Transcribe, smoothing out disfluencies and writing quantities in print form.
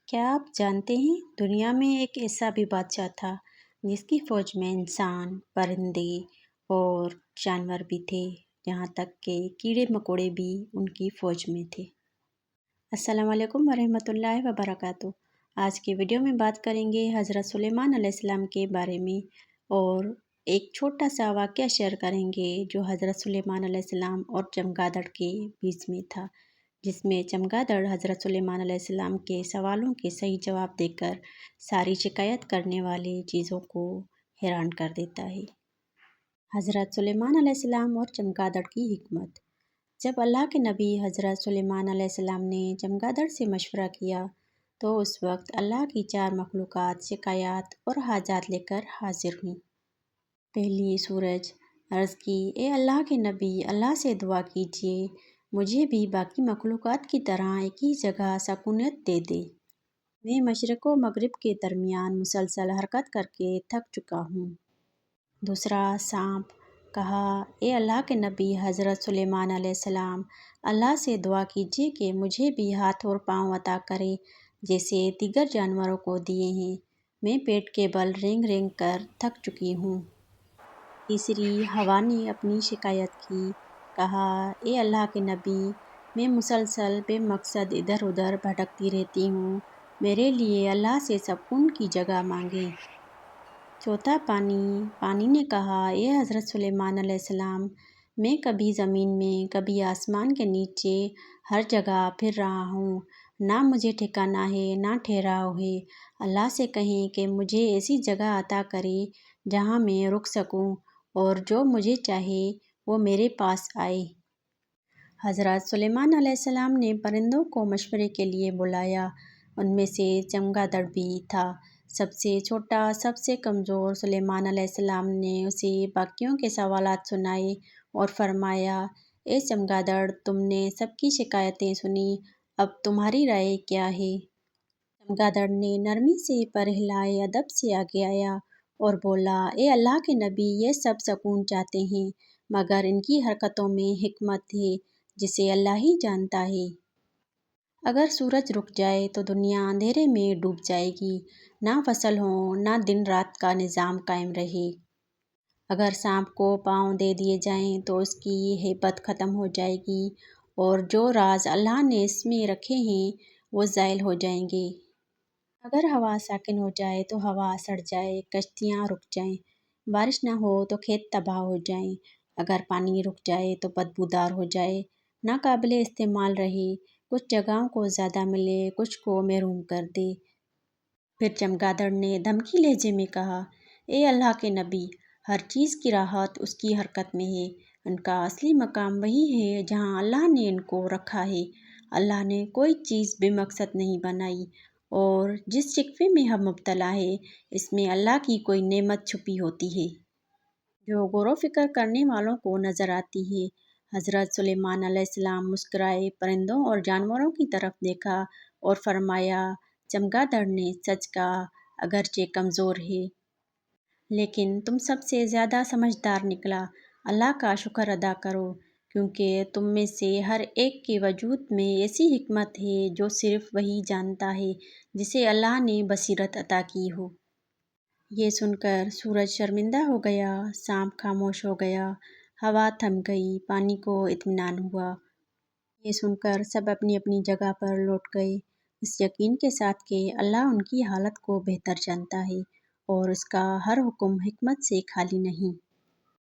کیا آپ جانتے ہیں دنیا میں ایک ایسا بھی بادشاہ تھا جس کی فوج میں انسان، پرندے اور جانور بھی تھے، یہاں تک کہ کیڑے مکوڑے بھی ان کی فوج میں تھے۔ السلام علیکم ورحمۃ اللہ وبرکاتہ۔ آج کے ویڈیو میں بات کریں گے حضرت سلیمان علیہ السلام کے بارے میں اور ایک چھوٹا سا واقعہ شیئر کریں گے جو حضرت سلیمان علیہ السلام اور چمگادڑ کے بیچ میں تھا، جس میں چمگادڑ حضرت سلیمان علیہ السلام کے سوالوں کے صحیح جواب دے کر ساری شکایت کرنے والے چیزوں کو حیران کر دیتا ہے۔ حضرت سلیمان علیہ السلام اور چمگادڑ کی حکمت۔ جب اللہ کے نبی حضرت سلیمان علیہ السلام نے چمگادڑ سے مشورہ کیا تو اس وقت اللہ کی 4 مخلوقات شکایات اور حاجات لے کر حاضر ہوئیں۔ پہلی سورج عرض کی، اے اللہ کے نبی، اللہ سے دعا کیجیے مجھے بھی باقی مخلوقات کی طرح ایک ہی جگہ سکونت دے دے۔ میں مشرق و مغرب کے درمیان مسلسل حرکت کر کے تھک چکا ہوں۔ دوسرا سانپ کہا، اے اللہ کے نبی حضرت سلیمان علیہ السلام، اللہ سے دعا کیجیے کہ مجھے بھی ہاتھ اور پاؤں عطا کرے جیسے دیگر جانوروں کو دیے ہیں، میں پیٹ کے بل رینگ رینگ کر تھک چکی ہوں۔ تیسری ہوا نے اپنی شکایت کی، کہا، اے اللہ کے نبی، میں مسلسل بے مقصد ادھر ادھر بھٹکتی رہتی ہوں، میرے لیے اللہ سے سکون کی جگہ مانگیں۔ چوتھا پانی نے کہا، اے حضرت سلیمان علیہ السلام، میں کبھی زمین میں کبھی آسمان کے نیچے ہر جگہ پھر رہا ہوں، نہ مجھے ٹھکانہ ہے نہ ٹھہراؤ ہے، اللہ سے کہیں کہ مجھے ایسی جگہ عطا کرے جہاں میں رک سکوں اور جو مجھے چاہے وہ میرے پاس آئے۔ حضرت سلیمان علیہ السلام نے پرندوں کو مشورے کے لیے بلایا، ان میں سے چمگادڑ بھی تھا، سب سے چھوٹا، سب سے کمزور۔ سلیمان علیہ السلام نے اسے باقیوں کے سوالات سنائے اور فرمایا، اے چمگادڑ، تم نے سب کی شکایتیں سنی، اب تمہاری رائے کیا ہے؟ چمگادڑ نے نرمی سے پر ہلائے ادب سے آگے آیا اور بولا، اے اللہ کے نبی، یہ سب سکون چاہتے ہیں مگر ان کی حرکتوں میں حکمت ہے جسے اللہ ہی جانتا ہے۔ اگر سورج رک جائے تو دنیا اندھیرے میں ڈوب جائے گی، نہ فصل ہو نہ دن رات کا نظام قائم رہے۔ اگر سانپ کو پاؤں دے دیے جائیں تو اس کی ہیبت ختم ہو جائے گی اور جو راز اللہ نے اس میں رکھے ہیں وہ زائل ہو جائیں گے۔ اگر ہوا ساکن ہو جائے تو ہوا سڑ جائے، کشتیاں رک جائیں، بارش نہ ہو تو کھیت تباہ ہو جائیں، اگر پانی رک جائے تو بدبودار ہو جائے، ناقابل استعمال رہے، کچھ جگہوں کو زیادہ ملے کچھ کو محروم کر دے۔ پھر چمگادڑ نے دھمکی لہجے میں کہا، اے اللہ کے نبی، ہر چیز کی راحت اس کی حرکت میں ہے، ان کا اصلی مقام وہی ہے جہاں اللہ نے ان کو رکھا ہے، اللہ نے کوئی چیز بے مقصد نہیں بنائی، اور جس شکوے میں ہم مبتلا ہیں اس میں اللہ کی کوئی نعمت چھپی ہوتی ہے جو غور و فکر کرنے والوں کو نظر آتی ہے۔ حضرت سلیمان علیہ السلام مسکرائے، پرندوں اور جانوروں کی طرف دیکھا اور فرمایا، چمگادڑ نے سچ کہا، اگرچہ کمزور ہے لیکن تم سب سے زیادہ سمجھدار نکلا، اللہ کا شکر ادا کرو کیونکہ تم میں سے ہر ایک کے وجود میں ایسی حکمت ہے جو صرف وہی جانتا ہے جسے اللہ نے بصیرت عطا کی ہو۔ یہ سن کر سورج شرمندہ ہو گیا، سانپ خاموش ہو گیا، ہوا تھم گئی، پانی کو اطمینان ہوا۔ یہ سن کر سب اپنی اپنی جگہ پر لوٹ گئے، اس یقین کے ساتھ کہ اللہ ان کی حالت کو بہتر جانتا ہے اور اس کا ہر حکم حکمت سے خالی نہیں۔